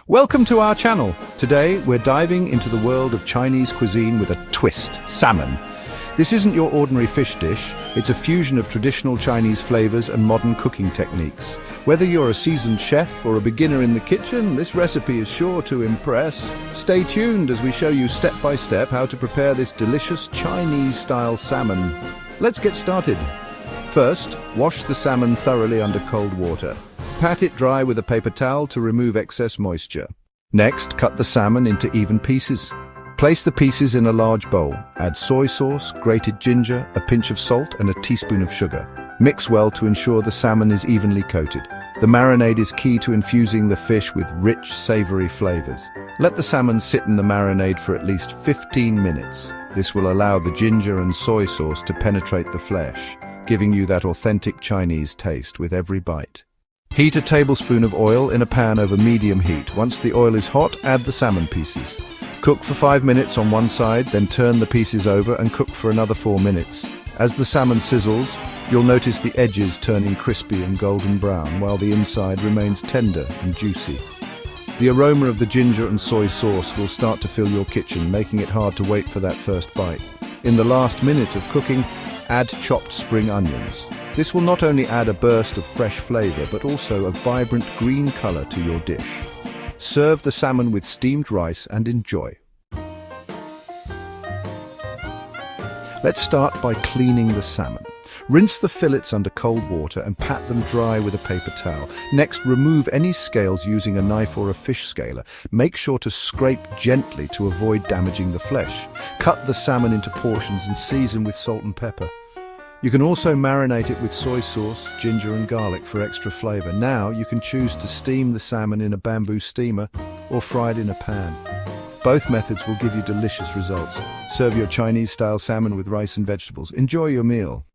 Welcome to our channel. Today we're diving into the world of Chinese cuisine with a twist, salmon. This isn't your ordinary fish dish, it's a fusion of traditional Chinese flavors and modern cooking techniques. Whether you're a seasoned chef or a beginner in the kitchen, this recipe is sure to impress. Stay tuned as we show you step by step how to prepare this delicious Chinese-style salmon. Let's get started. First, wash the salmon thoroughly under cold water. Pat it dry with a paper towel to remove excess moisture. Next, cut the salmon into even pieces. Place the pieces in a large bowl. Add soy sauce, grated ginger, a pinch of salt, and a teaspoon of sugar. Mix well to ensure the salmon is evenly coated. The marinade is key to infusing the fish with rich, savory flavors. Let the salmon sit in the marinade for at least 15 minutes. This will allow the ginger and soy sauce to penetrate the flesh, giving you that authentic Chinese taste with every bite. Heat a tablespoon of oil in a pan over medium heat. Once the oil is hot, add the salmon pieces. Cook for 5 minutes on one side, then turn the pieces over and cook for another 4 minutes. As the salmon sizzles, you'll notice the edges turning crispy and golden brown, while the inside remains tender and juicy. The aroma of the ginger and soy sauce will start to fill your kitchen, making it hard to wait for that first bite. In the last minute of cooking, add chopped spring onions. This will not only add a burst of fresh flavor, but also a vibrant green color to your dish. Serve the salmon with steamed rice and enjoy. Let's start by cleaning the salmon. Rinse the fillets under cold water and pat them dry with a paper towel. Next, remove any scales using a knife or a fish scaler. Make sure to scrape gently to avoid damaging the flesh. Cut the salmon into portions and season with salt and pepper. You can also marinate it with soy sauce, ginger and garlic for extra flavor. Now you can choose to steam the salmon in a bamboo steamer or fry it in a pan. Both methods will give you delicious results. Serve your Chinese-style salmon with rice and vegetables. Enjoy your meal.